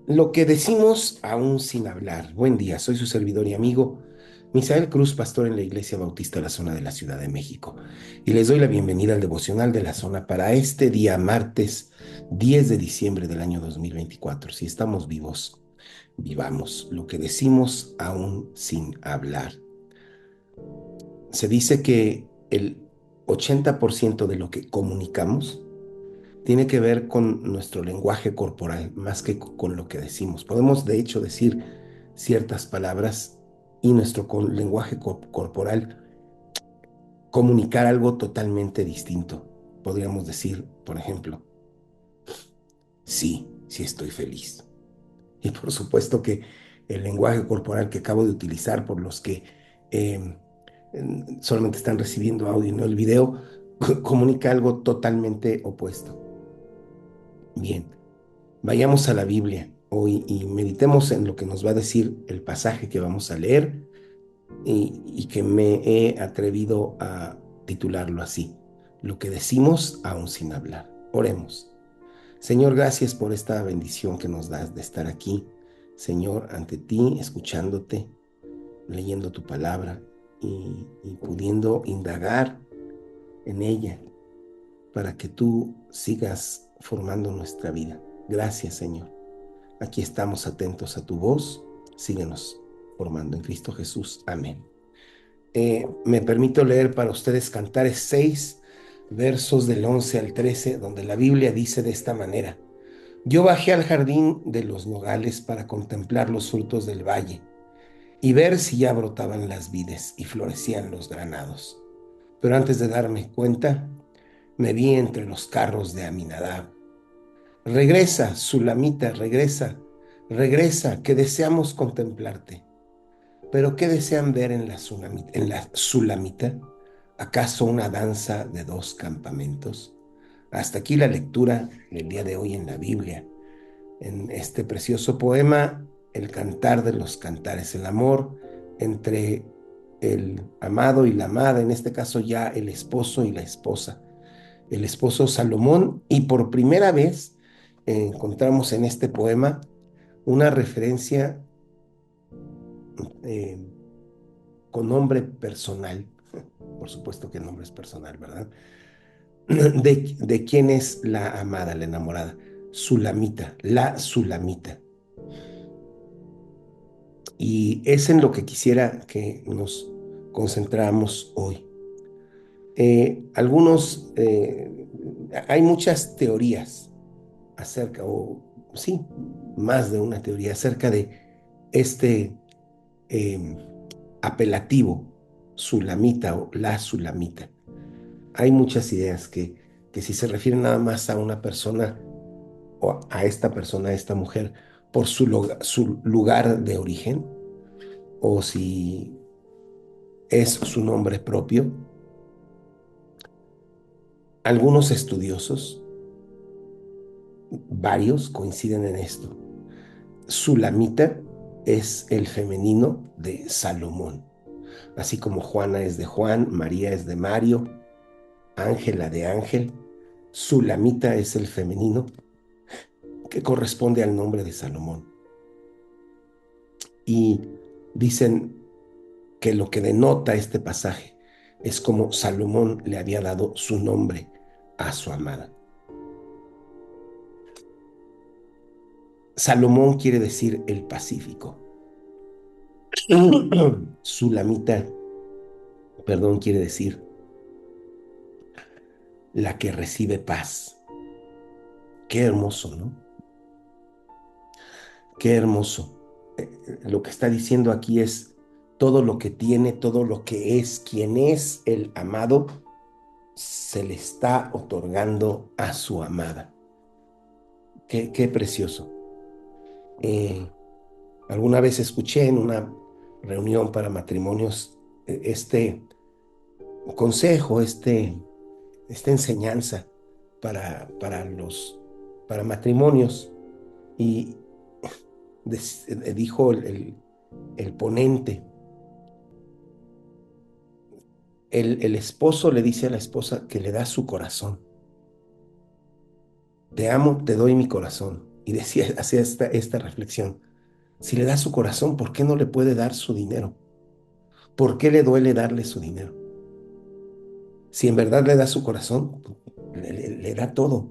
Lo que decimos aún sin hablar. Buen día, soy su servidor y amigo Misael Cruz, pastor en la Iglesia Bautista La Zona de la Ciudad de México. Y les doy la bienvenida al devocional de la zona para este día martes 10 de diciembre del año 2024. Si estamos vivos, vivamos lo que decimos aún sin hablar. Se dice que el 80% de lo que comunicamos tiene que ver con nuestro lenguaje corporal, más que con lo que decimos. Podemos, de hecho, decir ciertas palabras y nuestro lenguaje corporal comunicar algo totalmente distinto. Podríamos decir, por ejemplo, sí, sí estoy feliz. Y por supuesto que el lenguaje corporal que acabo de utilizar por los que eh, solamente están recibiendo audio y no el video, comunica algo totalmente opuesto. Bien. Vayamos a la Biblia hoy y meditemos en lo que nos va a decir el pasaje que vamos a leer y que me he atrevido a titularlo así, lo que decimos aún sin hablar. Oremos. Señor, gracias por esta bendición que nos das de estar aquí, Señor, ante ti, escuchándote, leyendo tu palabra y pudiendo indagar en ella para que tú sigas formando nuestra vida. Gracias, Señor. Aquí estamos atentos a tu voz. Síguenos formando en Cristo Jesús. Amén. Me permito leer para ustedes Cantares 6, versos del 11 al 13, donde la Biblia dice de esta manera: Yo bajé al jardín de los nogales para contemplar los frutos del valle y ver si ya brotaban las vides y florecían los granados. Pero antes de darme cuenta, me vi entre los carros de Aminadab. Regresa, Sulamita, regresa, regresa, que deseamos contemplarte. Pero ¿qué desean ver en la Sulamita? ¿Acaso una danza de dos campamentos? Hasta aquí la lectura del día de hoy en la Biblia, en este precioso poema, el cantar de los cantares, el amor entre el amado y la amada, en este caso ya el esposo y la esposa, el esposo Salomón, y por primera vez encontramos en este poema una referencia eh, con nombre personal, por supuesto que el nombre es personal, ¿verdad? De quién es la amada, la enamorada, Sulamita, la Sulamita. Y es en lo que quisiera que nos concentráramos hoy. Hay muchas teorías acerca, o sí, más de una teoría acerca de este eh, apelativo, Sulamita o la Sulamita. Hay muchas ideas que si se refieren nada más a una persona o a esta persona, a esta mujer, por su lugar de origen, o si es su nombre propio. Algunos estudiosos, varios, coinciden en esto. Sulamita es el femenino de Salomón, así como Juana es de Juan, María es de Mario, Ángela de Ángel. Sulamita es el femenino que corresponde al nombre de Salomón. Y dicen que lo que denota este pasaje es como Salomón le había dado su nombre a su amada. Salomón quiere decir el Pacífico. Sulamita, perdón, quiere decir la que recibe paz. Qué hermoso, ¿no? Qué hermoso. Lo que está diciendo aquí es todo lo que tiene, todo lo que es, quien es el amado, se le está otorgando a su amada. Qué precioso. Eh, Alguna vez escuché en una reunión para matrimonios este consejo, esta enseñanza para matrimonios y dijo el ponente, el esposo le dice a la esposa que le da su corazón. Te amo, te doy mi corazón. y decía, hacía esta reflexión. Si le da su corazón, ¿por qué no le puede dar su dinero? ¿Por qué le duele darle su dinero? Si en verdad le da su corazón, le da todo.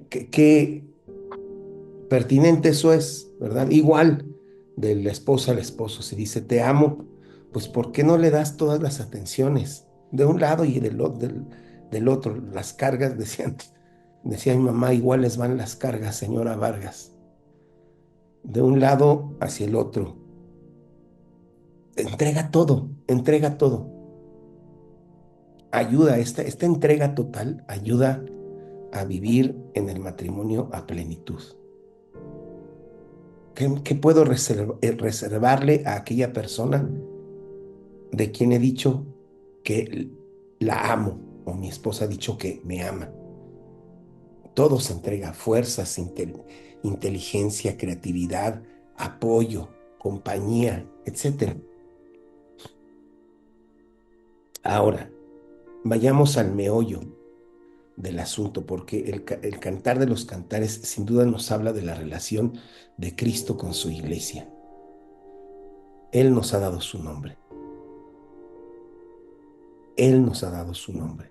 Qué pertinente eso es, ¿verdad? Igual de la esposa al esposo, si dice te amo, pues ¿por qué no le das todas las atenciones de un lado y del otro? Las cargas, decía mi mamá, iguales van las cargas, señora Vargas, de un lado hacia el otro. Entrega todo. Ayuda, esta entrega total ayuda a vivir en el matrimonio a plenitud. ¿Qué puedo reservarle a aquella persona de quien he dicho que la amo o mi esposa ha dicho que me ama? Todo se entrega, fuerzas, inteligencia, creatividad, apoyo, compañía, etcétera. Ahora, vayamos al meollo del asunto, porque el cantar de los cantares sin duda nos habla de la relación de Cristo con su iglesia. Él nos ha dado su nombre. Él nos ha dado su nombre.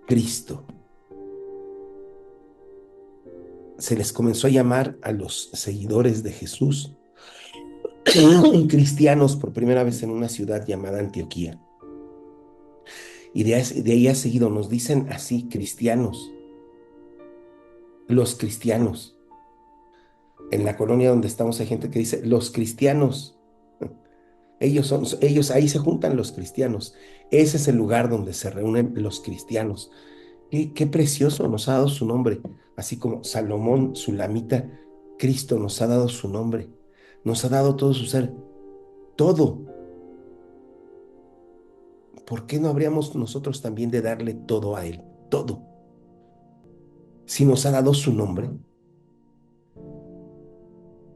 Cristo. Se les comenzó a llamar a los seguidores de Jesús cristianos por primera vez en una ciudad llamada Antioquía. Y de ahí ha seguido, nos dicen así, cristianos, los cristianos. En la colonia donde estamos hay gente que dice, los cristianos. Ellos ahí se juntan los cristianos. Ese es el lugar donde se reúnen los cristianos. Qué precioso nos ha dado su nombre. Así como Salomón, Sulamita, Cristo nos ha dado su nombre. Nos ha dado todo su ser. Todo. ¿Por qué no habríamos nosotros también de darle todo a Él? Todo. Si nos ha dado su nombre,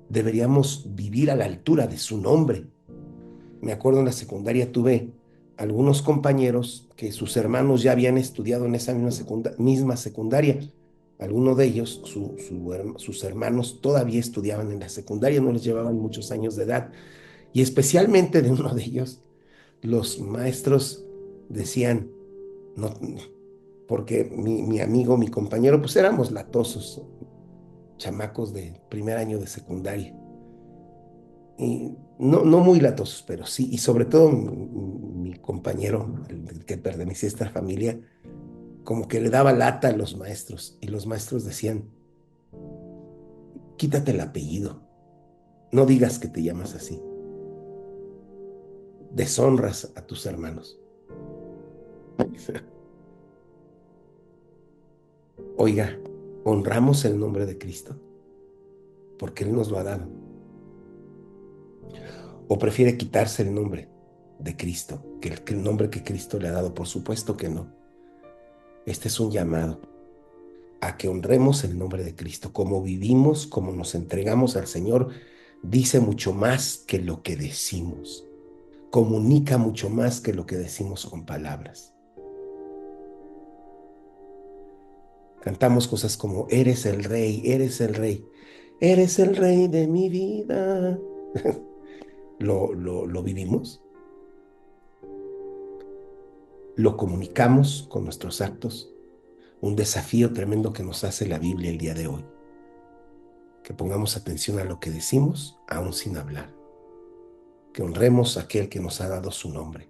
deberíamos vivir a la altura de su nombre. Me acuerdo en la secundaria tuve algunos compañeros que sus hermanos ya habían estudiado en esa misma secundaria. Algunos de ellos, sus hermanos todavía estudiaban en la secundaria, no les llevaban muchos años de edad. Y especialmente de uno de ellos, los maestros decían, no, porque mi amigo, mi compañero, pues éramos latosos, chamacos de primer año de secundaria. Y no muy latosos, pero sí, y sobre todo mi compañero, el que pertenecía a esta familia, como que le daba lata a los maestros, y los maestros decían, quítate el apellido, no digas que te llamas así, deshonras a tus hermanos. Oiga, honramos el nombre de Cristo, porque Él nos lo ha dado. ¿O prefiere quitarse el nombre de Cristo, que el nombre que Cristo le ha dado? Por supuesto que no. Este es un llamado a que honremos el nombre de Cristo. Como vivimos, como nos entregamos al Señor, dice mucho más que lo que decimos. Comunica mucho más que lo que decimos con palabras. Cantamos cosas como, eres el rey, eres el rey, eres el rey de mi vida. ¿Lo vivimos? ¿Lo comunicamos con nuestros actos? Un desafío tremendo que nos hace la Biblia el día de hoy. Que pongamos atención a lo que decimos, aún sin hablar. Que honremos a aquel que nos ha dado su nombre.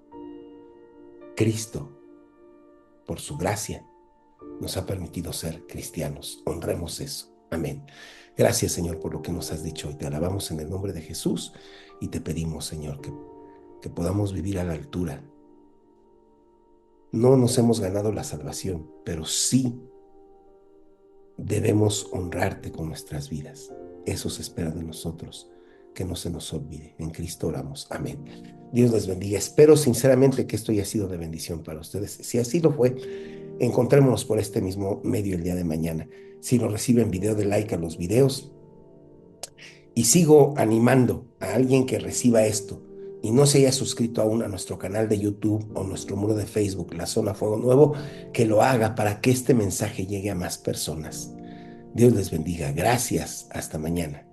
Cristo, por su gracia, nos ha permitido ser cristianos. Honremos eso. Amén. Gracias, Señor, por lo que nos has dicho hoy. Te alabamos en el nombre de Jesús y te pedimos, Señor, que podamos vivir a la altura. No nos hemos ganado la salvación, pero sí debemos honrarte con nuestras vidas. Eso se espera de nosotros, que no se nos olvide. En Cristo oramos. Amén. Dios les bendiga. Espero sinceramente que esto haya sido de bendición para ustedes. Si así lo fue, encontrémonos por este mismo medio el día de mañana. Si nos reciben video, de like a los videos. Y sigo animando a alguien que reciba esto y no se haya suscrito aún a nuestro canal de YouTube o nuestro muro de Facebook, La Zona Fuego Nuevo, que lo haga para que este mensaje llegue a más personas. Dios les bendiga. Gracias. Hasta mañana.